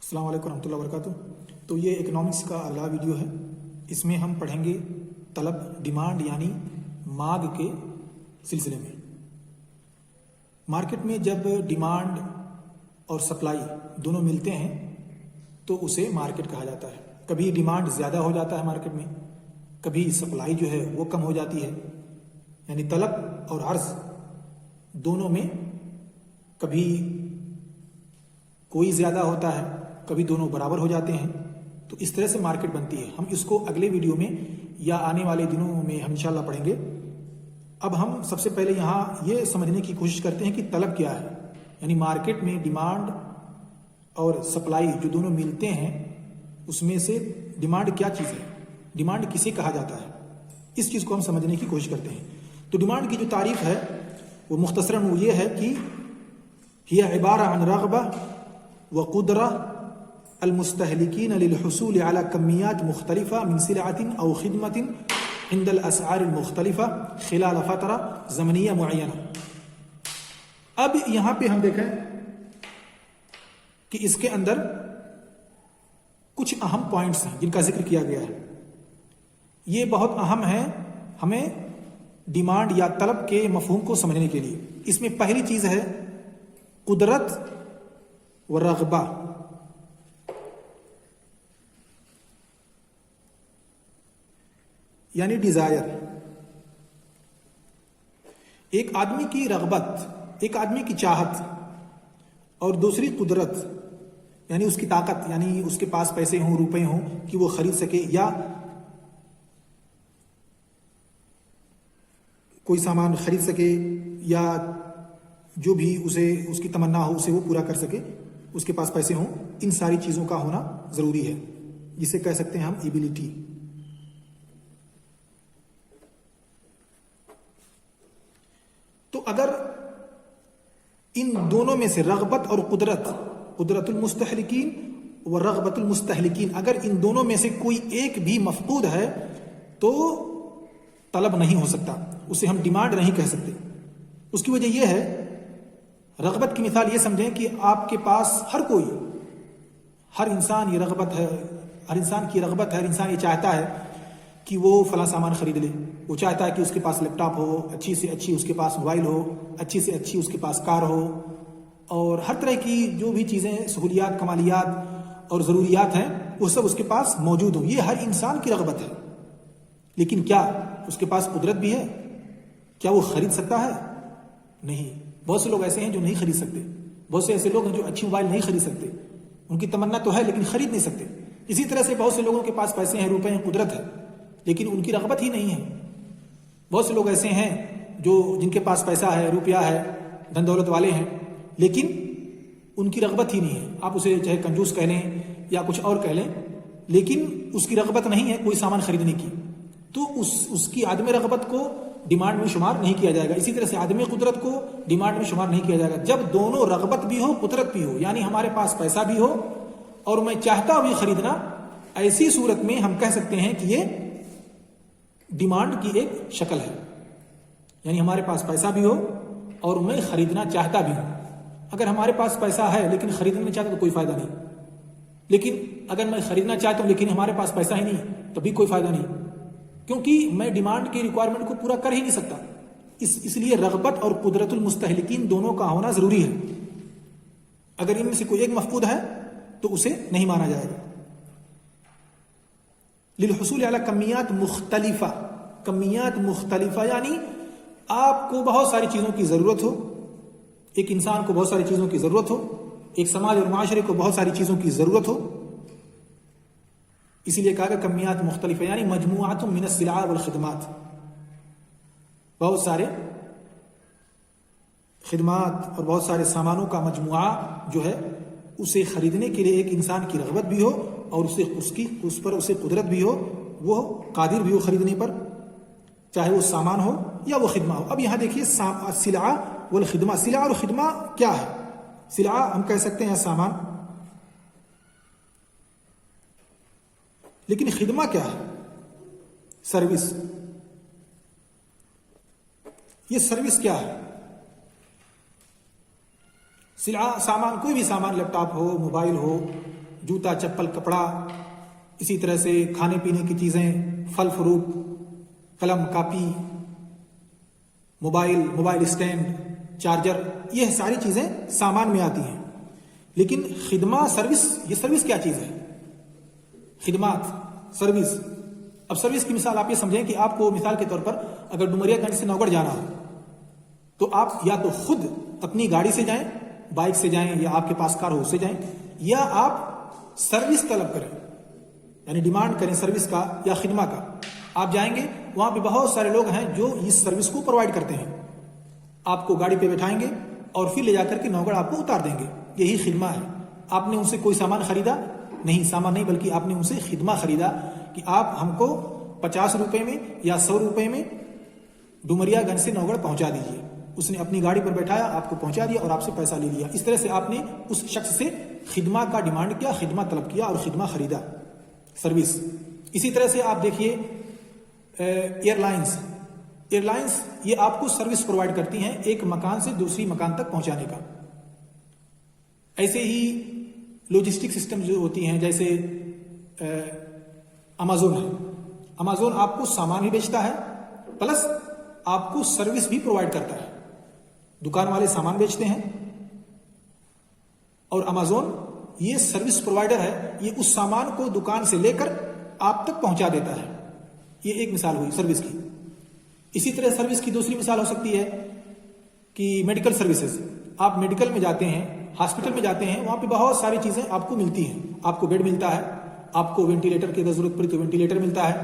السلام علیکم ورحمۃ اللہ وبرکاتہ۔ تو یہ اکنامکس کا اگلا ویڈیو ہے، اس میں ہم پڑھیں گے طلب، ڈیمانڈ یعنی مانگ کے سلسلے میں۔ مارکیٹ میں جب ڈیمانڈ اور سپلائی دونوں ملتے ہیں تو اسے مارکیٹ کہا جاتا ہے۔ کبھی ڈیمانڈ زیادہ ہو جاتا ہے مارکیٹ میں، کبھی سپلائی جو ہے وہ کم ہو جاتی ہے، یعنی طلب اور عرض دونوں میں کبھی کوئی زیادہ ہوتا ہے، کبھی دونوں برابر ہو جاتے ہیں۔ تو اس طرح سے مارکیٹ بنتی ہے۔ ہم اس کو اگلے ویڈیو میں یا آنے والے دنوں میں ہم انشاءاللہ پڑھیں گے۔ اب ہم سب سے پہلے یہاں یہ سمجھنے کی کوشش کرتے ہیں کہ طلب کیا ہے، یعنی مارکیٹ میں ڈیمانڈ اور سپلائی جو دونوں ملتے ہیں اس میں سے ڈیمانڈ کیا چیز ہے، ڈیمانڈ کسے کہا جاتا ہے، اس چیز کو ہم سمجھنے کی کوشش کرتے ہیں۔ تو ڈیمانڈ کی جو تعریف ہے وہ مختصراً وہ یہ ہے کہ ہی عبارہ عن رغبہ وقدرہ المستهلكين للحصول على كميات مختلفة من سلعة أو خدمة عند الأسعار المختلفة خلال فترة زمنية معينة۔ اب یہاں پہ ہم دیکھیں کہ اس کے اندر کچھ اہم پوائنٹس ہیں جن کا ذکر کیا گیا ہے۔ یہ بہت اہم ہے ہمیں ڈیمانڈ یا طلب کے مفہوم کو سمجھنے کے لیے۔ اس میں پہلی چیز ہے قدرت و رغبہ۔ یعنی ڈیزائر، ایک آدمی کی رغبت، ایک آدمی کی چاہت، اور دوسری قدرت یعنی اس کی طاقت، یعنی اس کے پاس پیسے ہوں، روپے ہوں کہ وہ خرید سکے یا کوئی سامان خرید سکے یا جو بھی اسے اس کی تمنا ہو اسے وہ پورا کر سکے، اس کے پاس پیسے ہوں۔ ان ساری چیزوں کا ہونا ضروری ہے، جسے کہہ سکتے ہیں ہم ایبیلٹی۔ تو اگر ان دونوں میں سے رغبت اور قدرت المستہلکین و رغبت المستہلکین، اگر ان دونوں میں سے کوئی ایک بھی مفقود ہے تو طلب نہیں ہو سکتا، اسے ہم ڈیمانڈ نہیں کہہ سکتے۔ اس کی وجہ یہ ہے، رغبت کی مثال یہ سمجھیں کہ آپ کے پاس ہر انسان یہ رغبت ہے، ہر انسان کی رغبت ہے، ہر انسان یہ چاہتا ہے کہ وہ فلاں سامان خرید لے۔ وہ چاہتا ہے کہ اس کے پاس لیپ ٹاپ ہو، اچھی سے اچھی اس کے پاس موبائل ہو، اچھی سے اچھی اس کے پاس کار ہو، اور ہر طرح کی جو بھی چیزیں، سہولیات، کمالیات اور ضروریات ہیں وہ سب اس کے پاس موجود ہوں۔ یہ ہر انسان کی رغبت ہے۔ لیکن کیا اس کے پاس قدرت بھی ہے؟ کیا وہ خرید سکتا ہے؟ نہیں۔ بہت سے لوگ ایسے ہیں جو نہیں خرید سکتے، بہت سے ایسے لوگ ہیں جو اچھی موبائل نہیں خرید سکتے۔ ان کی تمنا تو ہے لیکن خرید نہیں سکتے۔ اسی طرح سے بہت سے لوگوں کے پاس پیسے ہیں، روپے ہیں، قدرت ہے، لیکن ان کی رغبت ہی نہیں ہے۔ بہت سے لوگ ایسے ہیں جن کے پاس پیسہ ہے، روپیہ ہے، دھن دولت والے ہیں، لیکن ان کی رغبت ہی نہیں ہے۔ آپ اسے چاہے کنجوس کہہ لیں یا کچھ اور کہہ لیں، لیکن اس کی رغبت نہیں ہے کوئی سامان خریدنے کی، تو اس کی عدم رغبت کو ڈیمانڈ میں شمار نہیں کیا جائے گا۔ اسی طرح سے عدم قدرت کو ڈیمانڈ میں شمار نہیں کیا جائے گا۔ جب دونوں رغبت بھی ہو، قدرت بھی ہو، یعنی ہمارے پاس پیسہ بھی ہو اور میں چاہتا ہوں یہ خریدنا، ایسی صورت میں ہم کہہ سکتے ہیں کہ یہ ڈیمانڈ کی ایک شکل ہے۔ یعنی ہمارے پاس پیسہ بھی ہو اور میں خریدنا چاہتا بھی ہوں۔ اگر ہمارے پاس پیسہ ہے لیکن خریدنا نہیں چاہتا تو کوئی فائدہ نہیں، لیکن اگر میں خریدنا چاہتا ہوں لیکن ہمارے پاس پیسہ ہی نہیں تو بھی کوئی فائدہ نہیں، کیونکہ میں ڈیمانڈ کی ریکوائرمنٹ کو پورا کر ہی نہیں سکتا۔ اس لیے رغبت اور قدرت المستہلکین دونوں کا ہونا ضروری ہے۔ اگر ان میں سے کوئی ایک مفقود ہے تو اسے نہیں مانا جائے گا۔ للحصول علی کمیات مختلفہ، کمیات مختلفہ یعنی آپ کو بہت ساری چیزوں کی ضرورت ہو، ایک انسان کو بہت ساری چیزوں کی ضرورت ہو، ایک سماج اور معاشرے کو بہت ساری چیزوں کی ضرورت ہو، اسی لیے کہا کہ کمیات مختلفہ یعنی مجموعات من السلع والخدمات، بہت سارے خدمات اور بہت سارے سامانوں کا مجموعہ جو ہے، اسے خریدنے کے لیے ایک انسان کی رغبت بھی ہو اور اس پر اسے قدرت بھی ہو، وہ قادر بھی ہو خریدنے پر، چاہے وہ سامان ہو یا وہ خدمہ ہو۔ اب یہاں دیکھیے السلع والخدمہ، سلع اور خدمہ کیا ہے؟ سلع ہم کہہ سکتے ہیں سامان، لیکن خدمہ کیا ہے؟ سروس۔ یہ سروس کیا ہے؟ سلع سامان، کوئی بھی سامان، لیپ ٹاپ ہو، موبائل ہو، जूता चप्पल कपड़ा, इसी तरह से खाने पीने की चीज़ें, फल फ्रूट, कलम कापी, मोबाइल स्टैंड, चार्जर, ये सारी चीज़ें सामान में आती हैं। लेकिन खिदमा सर्विस, ये सर्विस क्या चीज़ है? खिदमात सर्विस। अब सर्विस की मिसाल आप ये समझें कि आपको मिसाल के तौर पर अगर डुमरियागंज से नौगढ़ जाना हो तो आप या तो खुद अपनी गाड़ी से जाएं, बाइक से जाएं, या आपके पास कार हो उससे जाएं, या आप सर्विस तलब करें, यानी डिमांड करें सर्विस का या खिदमा का। आप जाएंगे, वहां पे बहुत सारे लोग हैं जो इस सर्विस को प्रोवाइड करते हैं। आपको गाड़ी पे बैठाएंगे और फिर ले जाकर के नौगढ़ आपको उतार देंगे। यही खिदमा है। आपने उनसे कोई सामान खरीदा नहीं, सामान नहीं, बल्कि आपने उनसे खिदमा खरीदा कि आप हमको 50 रुपए में या 100 रुपए में डुमरियागंज से नौगढ़ पहुंचा दीजिए। उसने अपनी गाड़ी पर बैठाया, आपको पहुंचा दिया और आपसे पैसा ले लिया। इस तरह से आपने उस शख्स से खिदमा का डिमांड किया, खिदमा तलब किया और खिदमा खरीदा, सर्विस। इसी तरह से आप देखिए एयरलाइंस ये आपको सर्विस प्रोवाइड करती हैं एक मकान से दूसरी मकान तक पहुंचाने का। ऐसे ही लॉजिस्टिक सिस्टम जो होती हैं, जैसे अमेज़न है। अमेज़न आपको सामान भी बेचता है प्लस आपको सर्विस भी प्रोवाइड करता है। दुकान वाले सामान बेचते हैं और अमेज़न ये सर्विस प्रोवाइडर है, ये उस सामान को दुकान से लेकर आप तक पहुंचा देता है। ये एक मिसाल हुई सर्विस की। इसी तरह सर्विस की दूसरी मिसाल हो सकती है कि मेडिकल सर्विसेज। आप मेडिकल में जाते हैं, हॉस्पिटल में जाते हैं, वहां पे बहुत सारी चीजें आपको मिलती हैं। आपको बेड मिलता है, आपको वेंटिलेटर की जरूरत पड़ी तो वेंटिलेटर मिलता है,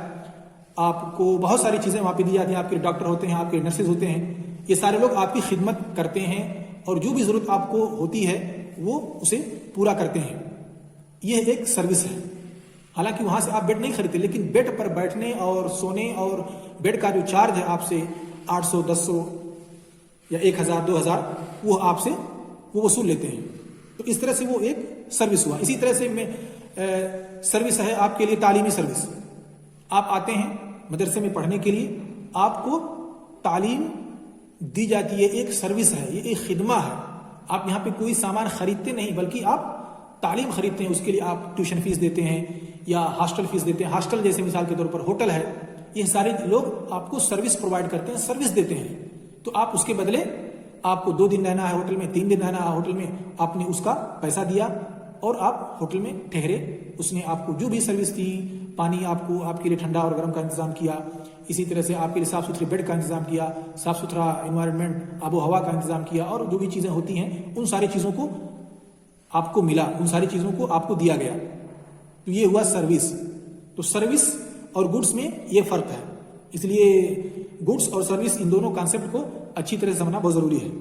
आपको बहुत सारी चीजें वहां पे दी जाती हैं। आपके डॉक्टर होते हैं, आपके नर्सेज होते हैं, ये सारे लोग आपकी खिदमत करते हैं और जो भी जरूरत आपको होती है वो उसे पूरा करते हैं। यह एक सर्विस है। हालांकि वहां से आप बेड नहीं खरीदते, लेकिन बेड पर बैठने और सोने और बेड का जो चार्ज है आपसे 800, 200 या 1000, 2000 वो आपसे वो वसूल लेते हैं। तो इस तरह से वो एक सर्विस हुआ। इसी तरह से सर्विस है आपके लिए तालीमी सर्विस। आप आते हैं मदरसे में पढ़ने के लिए, आपको तालीम दी जाती है, एक सर्विस है, ये एक खिदमा है। आप यहाँ पे कोई सामान खरीदते नहीं, बल्कि आप तालीम खरीदते हैं। उसके लिए आप ट्यूशन फीस देते हैं या हॉस्टल फीस देते हैं। हॉस्टल जैसे मिसाल के तौर पर होटल है, ये सारे लोग आपको सर्विस प्रोवाइड करते हैं, सर्विस देते हैं। तो आप उसके बदले आपको 2 दिन रहना है होटल में, 3 दिन रहना है होटल में, आपने उसका पैसा दिया और आप होटल में ठहरे। उसने आपको जो भी सर्विस दी, पानी आपको आपके लिए ठंडा और गर्म का इंतजाम किया, इसी तरह से आपके लिए साफ सुथरे बेड का इंतजाम किया, साफ सुथरा एनवायरनमेंट, आबो हवा का इंतजाम किया, और जो भी चीजें होती हैं उन सारी चीजों को आपको मिला, उन सारी चीजों को आपको दिया गया। तो ये हुआ सर्विस। तो सर्विस और गुड्स में ये फर्क है। इसलिए गुड्स और सर्विस, इन दोनों कॉन्सेप्ट को अच्छी तरह से समझना बहुत जरूरी है।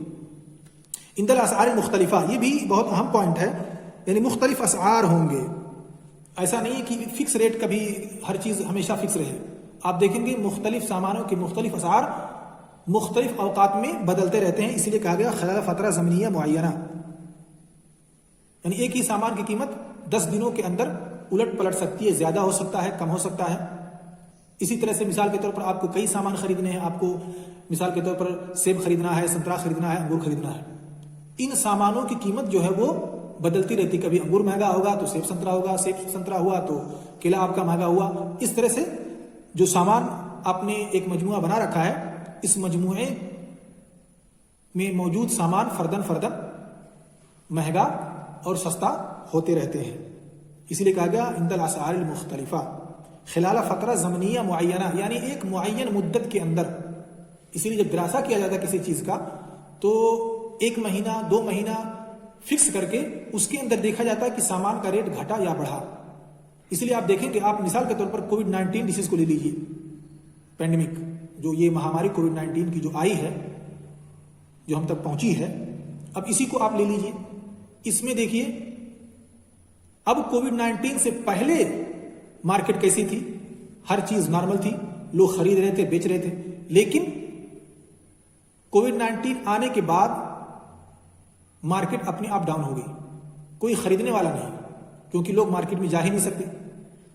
इंदल असआर मुख्तलिफा, ये भी बहुत अहम पॉइंट है। यानी मुख्तलिफ असआर होंगे, ऐसा नहीं है कि फिक्स रेट कभी हर चीज हमेशा फिक्स रहे। आप देखेंगे मुख्तलिफ सामानों के मुख्तलिफ असआर मुख्तलिफ अवकात में बदलते रहते हैं। इसलिए कहा गया खलाल फतरा ज़मनिया मुअय्यना, यानी एक ही सामान की कीमत 10 दिनों के अंदर उलट पलट सकती है, ज्यादा हो सकता है, कम हो सकता है। इसी तरह से मिसाल के तौर पर आपको कई सामान खरीदने हैं, आपको मिसाल के तौर पर सेब खरीदना है, संतरा खरीदना है, अंगूर खरीदना है। इन सामानों की कीमत जो है वो बदलती रहती। कभी अंगूर महंगा होगा तो सेब संतरा होगा, सेब संतरा हुआ तो केला आपका महंगा हुआ। इस तरह से जो सामान आपने एक मजमुआ बना रखा है, इस मजमुए में मौजूद सामान फर्दन फर्दन महंगा और सस्ता होते रहते हैं। इसलिए कहा गया इंदल असआर मुख्तलिफा खिलाल फतरा ज़मनिया मुअय्यना, यानी एक मुअय्यन मुद्दत के अंदर। इसलिए जब दरासा किया जाता है किसी चीज का तो 1 महीना 2 महीना फिक्स करके उसके अंदर देखा जाता है कि सामान का रेट घटा या बढ़ा। इसलिए आप देखेंगे, आप मिसाल के तौर पर कोविड-19 डिसीज को ले लीजिए, पैंडेमिक, जो ये महामारी कोविड-19 की जो आई है, जो हम तक पहुंची है, अब इसी को आप ले लीजिए। इसमें देखिए, अब कोविड-19 से पहले मार्केट कैसी थी? हर चीज नॉर्मल थी, लोग खरीद रहे थे, बेच रहे थे। लेकिन कोविड-19 आने के बाद मार्केट अपने आप डाउन हो गई। कोई खरीदने वाला नहीं, क्योंकि लोग मार्केट में जा ही नहीं सकते।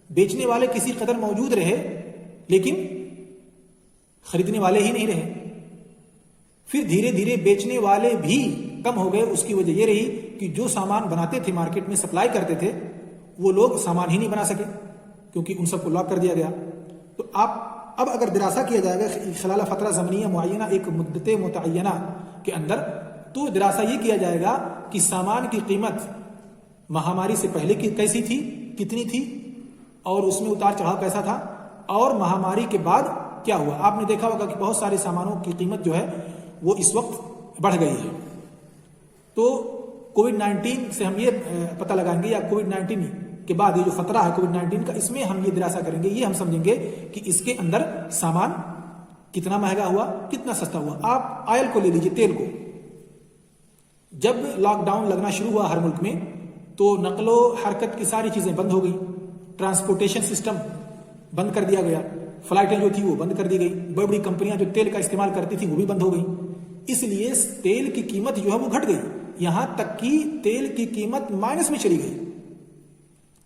बेचने वाले किसी कदर मौजूद रहे, लेकिन खरीदने वाले ही नहीं रहे। फिर धीरे धीरे बेचने वाले भी कम हो गए। उसकी वजह यह रही कि जो सामान बनाते थे, मार्केट में सप्लाई करते थे, وہ لوگ سامان ہی نہیں بنا سکے کیونکہ ان سب کو لاک کر دیا گیا. تو اب اگر دراسہ کیا جائے گا خلال فترہ زمنیہ معینہ ایک مدت متعینہ کے اندر، تو دراسہ یہ کیا جائے گا کہ سامان کی قیمت مہاماری سے پہلے کی کیسی تھی، کتنی تھی، اور اس میں اتار چڑھاؤ کیسا تھا، اور مہاماری کے بعد کیا ہوا. آپ نے دیکھا ہوگا کہ بہت سارے سامانوں کی قیمت جو ہے وہ اس وقت بڑھ گئی ہے. تو کووڈ-19 سے ہم یہ پتہ لگائیں گے، یا کووڈ-19 کے بعد یہ جو فترہ ہے کووڈ-19 کا، اس میں ہم یہ دراسہ کریں گے، یہ ہم سمجھیں گے کہ اس کے اندر سامان کتنا مہنگا ہوا، کتنا سستا ہوا. آپ آئل کو لے لیجئے، تیل کو. جب لاک ڈاؤن لگنا شروع ہوا ہر ملک میں تو نقل و حرکت کی ساری چیزیں بند ہو گئی، ٹرانسپورٹیشن سسٹم بند کر دیا گیا، فلائٹیں جو تھی وہ بند کر دی گئی، بڑی بڑی کمپنیاں جو تیل کا استعمال کرتی تھیں وہ بھی بند ہو گئی. اس لیے تیل کی قیمت جو ہے وہ گھٹ گئی، یہاں تک کہ تیل کی قیمت مائنس میں چلی گئی.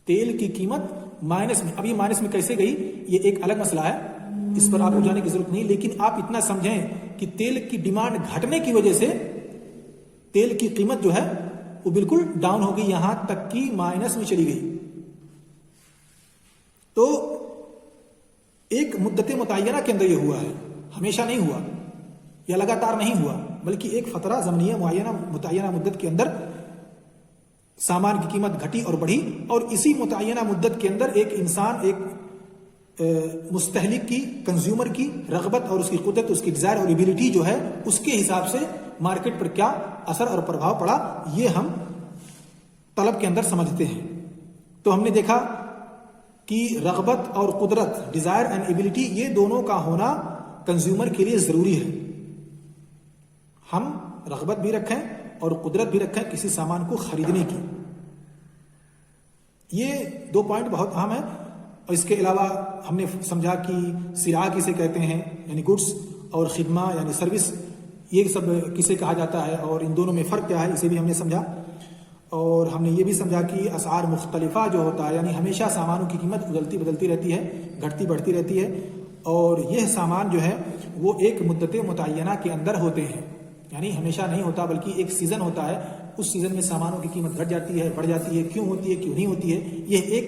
تیل کی قیمت مائنس میں. اب یہ مائنس میں کیسے گئی یہ ایک الگ مسئلہ ہے، اس پر آپ کو جانے کی ضرورت نہیں، لیکن آپ اتنا سمجھیں کہ تیل کی ڈیمانڈ گھٹنے کی وجہ سے تیل کی قیمت جو ہے وہ بالکل ڈاؤن ہو گئی، یہاں تک کہ مائنس میں چلی گئی. تو ایک مدت متعینہ کے اندر یہ ہوا ہے، ہمیشہ نہیں ہوا یا لگاتار نہیں ہوا، بلکہ ایک فترہ زمنیہ معینہ متعینہ مدت کے اندر سامان کی قیمت گھٹی اور بڑھی، اور اسی متعینہ مدت کے اندر ایک انسان، ایک مستہلک کی، کنزیومر کی رغبت اور اس کی قدرت، اس کی ڈیزائر اور ایبیلٹی جو ہے، اس کے حساب سے مارکیٹ پر کیا اثر اور پربھاؤ پڑا، یہ ہم طلب کے اندر سمجھتے ہیں. تو ہم نے دیکھا کہ رغبت اور قدرت، ڈیزائر اینڈ ایبیلٹی، یہ دونوں کا ہونا کنزیومر کے لیے ضروری ہے. ہم رغبت بھی رکھیں اور قدرت بھی رکھیں کسی سامان کو خریدنے کی. یہ دو پوائنٹ بہت اہم ہیں. اور اس کے علاوہ ہم نے سمجھا کہ سلع کسے کہتے ہیں، یعنی گڈس، اور خدمہ یعنی سروس، یہ سب کسے کہا جاتا ہے، اور ان دونوں میں فرق کیا ہے، اسے بھی ہم نے سمجھا. اور ہم نے یہ بھی سمجھا کہ اسعار مختلفہ جو ہوتا ہے، یعنی ہمیشہ سامانوں کی قیمت بدلتی رہتی ہے، گھٹتی بڑھتی رہتی ہے، اور یہ سامان جو ہے وہ ایک مدت متعینہ کے اندر ہوتے ہیں، یعنی ہمیشہ نہیں ہوتا، بلکہ ایک سیزن ہوتا ہے. اس سیزن میں سامانوں کی قیمت گھٹ جاتی ہے، بڑھ جاتی ہے، کیوں ہوتی ہے، کیوں نہیں ہوتی ہے، یہ ایک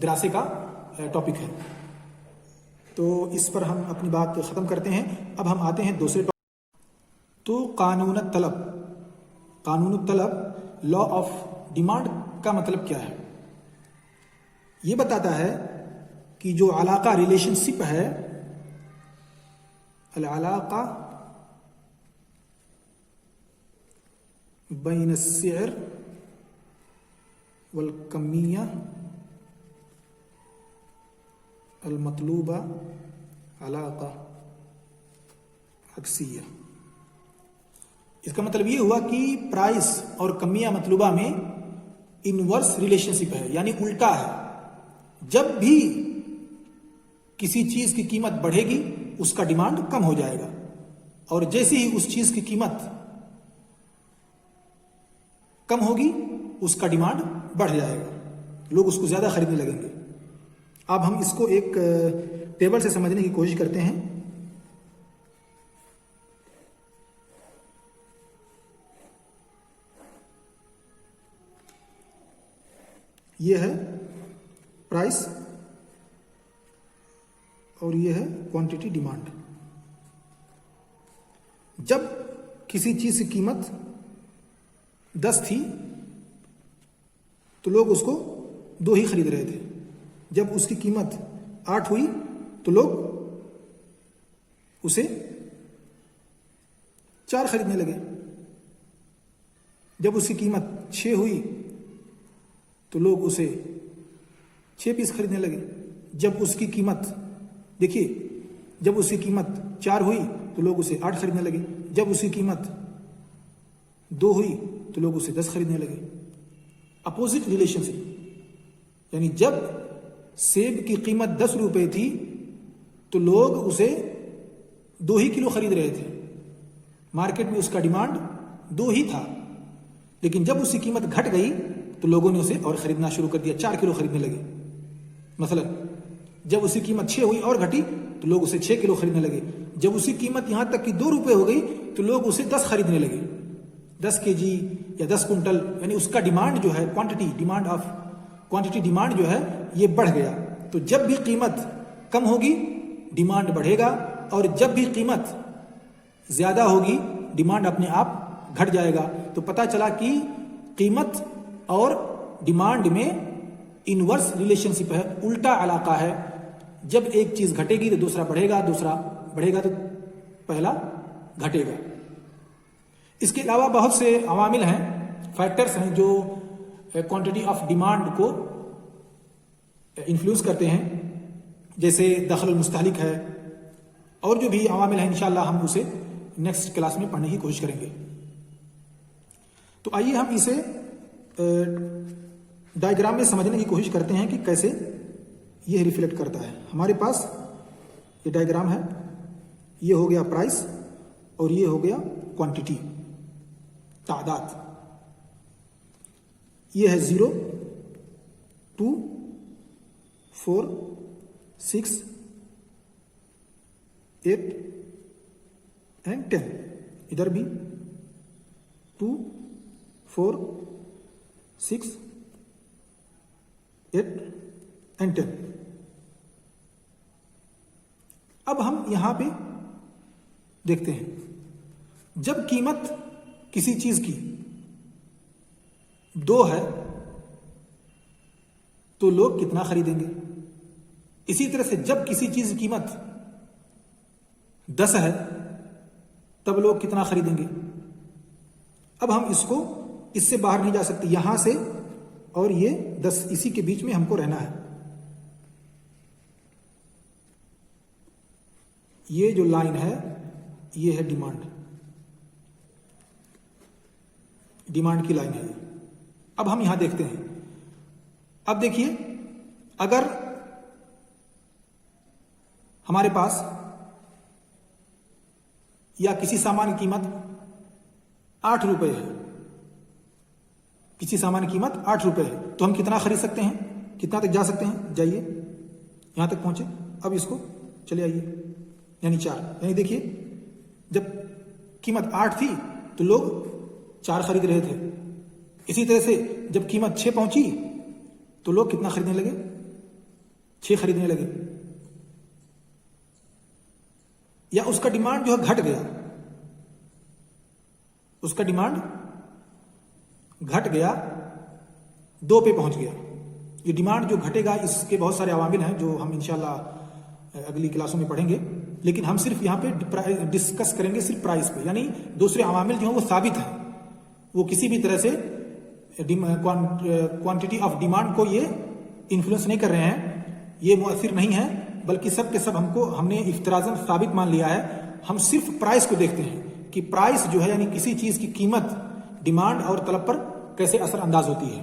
دراسے کا ٹاپک ہے. تو اس پر ہم اپنی بات ختم کرتے ہیں. اب ہم آتے ہیں دوسرے ٹاپک. تو قانون الطلب، لا آف ڈیمانڈ کا مطلب کیا ہے؟ یہ بتاتا ہے کہ جو علاقہ، ریلیشن شپ ہے، العلاقہ بین السعر والکمیہ المطلوبہ علاقہ عکسیہ. اس کا مطلب یہ ہوا کہ پرائس اور کمیہ مطلوبہ میں انورس ریلیشن شپ ہے، یعنی الٹا ہے. جب بھی کسی چیز کی قیمت بڑھے گی اس کا ڈیمانڈ کم ہو جائے گا، اور جیسے ہی اس چیز کی قیمت کم ہوگی اس کا ڈیمانڈ بڑھ جائے گا، لوگ اس کو زیادہ خریدنے لگیں گے. اب ہم اس کو ایک ٹیبل سے سمجھنے کی کوشش کرتے ہیں. یہ ہے پرائس اور یہ ہے کوانٹٹی ڈیمانڈ. جب کسی چیز کی قیمت 10 تھی تو لوگ اس کو 2 ہی خرید رہے تھے. جب اس کی قیمت 8 ہوئی تو لوگ اسے 4 خریدنے لگے. جب اس کی قیمت 6 ہوئی تو لوگ اسے 6 پیس خریدنے لگے. جب اس کی قیمت، دیکھیے، جب اس کی قیمت 4 ہوئی تو لوگ اسے 8 خریدنے لگے. جب اس کی قیمت 2 ہوئی تو لوگ اسے 10 خریدنے لگے. اپوزٹ ریلیشن شپ، یعنی جب سیب کی قیمت 10 روپے تھی تو لوگ اسے 2 ہی کلو خرید رہے تھے. مارکیٹ میں اس کا ڈیمانڈ 2 ہی تھا، لیکن جب اس کی قیمت گھٹ گئی تو لوگوں نے اسے اور خریدنا شروع کر دیا، 4 کلو خریدنے لگے. مثلا جب اس کی قیمت 6 ہوئی اور گھٹی تو لوگ اسے 6 کلو خریدنے لگے. جب اس کی قیمت یہاں تک کہ 2 روپے ہو گئی تو لوگ اسے 10 خریدنے لگے، 10 kg یا 10 کنٹل. یعنی اس کا ڈیمانڈ جو ہے، quantity, demand of quantity demand जो है ये बढ़ गया, तो जब भी कीमत कम होगी डिमांड बढ़ेगा, और जब भी कीमत ज्यादा होगी डिमांड अपने आप घट जाएगा। तो पता चला कि कीमत और डिमांड में इनवर्स रिलेशनशिप है, उल्टा इलाका है। जब एक चीज घटेगी तो दूसरा बढ़ेगा, दूसरा बढ़ेगा तो पहला घटेगा। इसके अलावा बहुत से अवामिल हैं, फैक्टर्स हैं जो क्वांटिटी ऑफ डिमांड को इन्फ्लुएंस करते हैं, जैसे दखल मुस्तहलिक है, और जो भी अवामिल है इंशाअल्लाह हम उसे नेक्स्ट क्लास में पढ़ने की कोशिश करेंगे। तो आइए हम इसे डायग्राम में समझने की कोशिश करते हैं कि कैसे यह रिफ्लेक्ट करता है। हमारे पास ये डायग्राम है, ये हो गया प्राइस और ये हो गया क्वांटिटी, तादाद। ये है 0, 2, 4, 6, 8 एंड 10। इधर भी 2, 4, 6, 8 एंड 10। अब हम यहां पे देखते हैं, जब कीमत किसी चीज की 2 है तो लोग कितना खरीदेंगे। इसी तरह से जब किसी चीज की कीमत 10 है तब लोग कितना खरीदेंगे। अब हम इससे बाहर नहीं जा सकते, यहां से और ये 10 इसी के बीच में हमको रहना है। ये जो लाइन है ये है डिमांड की लाइन है। अब हम यहां देखते हैं, अब देखिए अगर हमारे पास या किसी सामान की कीमत 8 रुपए है, किसी सामान की कीमत 8 रुपए है, तो हम कितना खरीद सकते हैं, कितना तक जा सकते हैं। जाइए यहां तक पहुंचे, अब इसको चले आइए, यानी 4। यानी देखिए जब कीमत 8 थी तो लोग 4 खरीद रहे थे। इसी तरह से जब कीमत 6 पहुंची तो लोग कितना खरीदने लगे, 6 खरीदने लगे। या उसका डिमांड जो है घट गया, उसका डिमांड घट गया, 2 पे पहुंच गया। ये डिमांड जो घटेगा इसके बहुत सारे अवामिल हैं जो हम इंशाल्लाह अगली क्लासों में पढ़ेंगे, लेकिन हम सिर्फ यहां पे डिस्कस करेंगे सिर्फ प्राइस पे। यानी दूसरे अवामिल जो हैं वो साबित हैं, वो किसी भी तरह से क्वांटिटी ऑफ डिमांड को ये इन्फ्लुएंस नहीं कर रहे हैं, ये मुअस्सिर नहीं है, बल्कि सब के सब हमने इफ्तराजन साबित मान लिया है। हम सिर्फ प्राइस को देखते हैं कि प्राइस जो है यानी किसी चीज की कीमत डिमांड और तलब पर कैसे असर अंदाज होती है।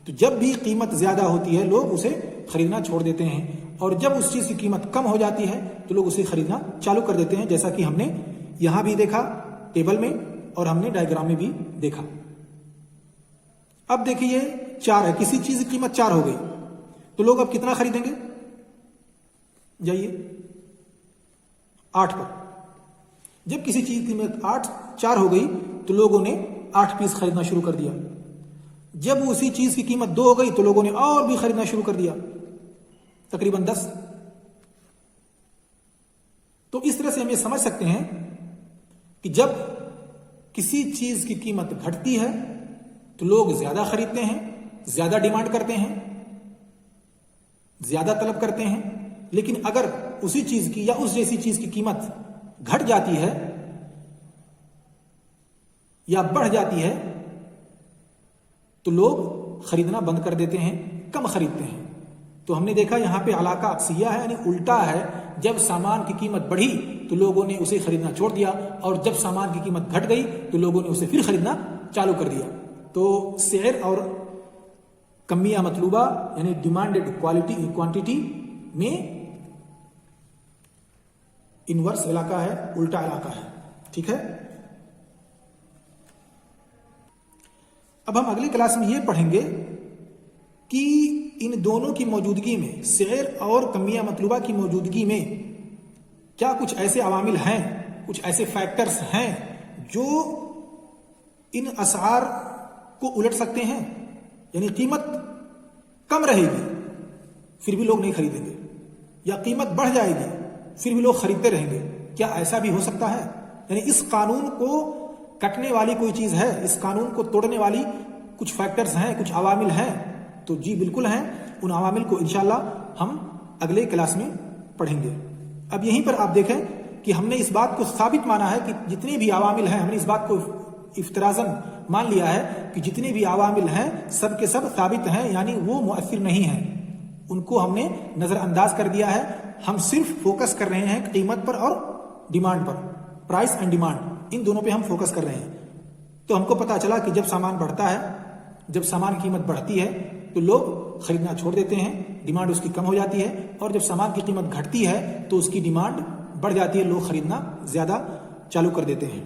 तो जब भी कीमत ज्यादा होती है लोग उसे खरीदना छोड़ देते हैं, और जब उस चीज की कीमत कम हो जाती है तो लोग उसे खरीदना चालू कर देते हैं, जैसा कि हमने यहां भी देखा टेबल में और हमने डायग्राम में भी देखा। अब देखिए 4 है, किसी चीज की कीमत 4 हो गई तो लोग अब कितना खरीदेंगे। जाइए 8 पर। जब किसी चीज की कीमत 4 हो गई तो लोगों ने 8 पीस खरीदना शुरू कर दिया। जब उसी चीज की कीमत 2 हो गई तो लोगों ने और भी खरीदना शुरू कर दिया, तकरीबन 10। तो इस तरह से हम ये समझ सकते हैं कि जब किसी चीज की कीमत घटती है तो लोग ज्यादा खरीदते हैं, ज्यादा डिमांड करते हैं, ज्यादा तलब करते हैं। लेकिन अगर उसी चीज की या उस जैसी चीज की कीमत घट जाती है या बढ़ जाती है तो लोग खरीदना बंद कर देते हैं, कम खरीदते हैं। तो हमने देखा यहां पे अलाका अक्सिया है, यानी उल्टा है। जब सामान की कीमत बढ़ी तो लोगों ने उसे खरीदना छोड़ दिया, और जब सामान की कीमत घट गई तो लोगों ने उसे फिर खरीदना चालू कर दिया। तो सेर और कमिया मतलूबा यानी डिमांडेड क्वांटिटी में इनवर्स इलाका है, उल्टा इलाका है। ठीक है, अब हम अगली क्लास में यह पढ़ेंगे कि इन दोनों की मौजूदगी में, सेर और कमिया मतलूबा की मौजूदगी में क्या कुछ ऐसे अवामिल हैं, कुछ ऐसे फैक्टर्स हैं जो इन असार को उलट सकते हैं। यानी कीमत कम रहेगी फिर भी लोग नहीं खरीदेंगे, या कीमत बढ़ जाएगी फिर भी लोग खरीदते रहेंगे। क्या ऐसा भी हो सकता है? यानी इस कानून को कटने वाली कोई चीज है, इस कानून को तोड़ने वाली कुछ फैक्टर्स हैं, कुछ अवामिल हैं? तो जी बिल्कुल हैं। उन अवामिल को इंशाल्लाह हम अगले क्लास में पढ़ेंगे। अब यहीं पर आप देखें कि हमने इस बात को साबित माना है कि जितने भी अवामिल हैं, हमने इस बात को इफ्तराजन मान लिया है कि जितने भी अवामिल हैं सब के सब साबित हैं, यानी वो मुअस्सिर नहीं हैं, उनको हमने नजरअंदाज कर दिया है। हम सिर्फ फोकस कर रहे हैं कीमत पर और डिमांड पर, प्राइस एंड डिमांड, इन दोनों पे हम फोकस कर रहे हैं। तो हमको पता चला कि जब सामान बढ़ता है, जब सामान की कीमत बढ़ती है तो लोग खरीदना छोड़ देते हैं, डिमांड उसकी कम हो जाती है, और जब सामान की कीमत घटती है तो उसकी डिमांड बढ़ जाती है, लोग खरीदना ज्यादा चालू कर देते हैं।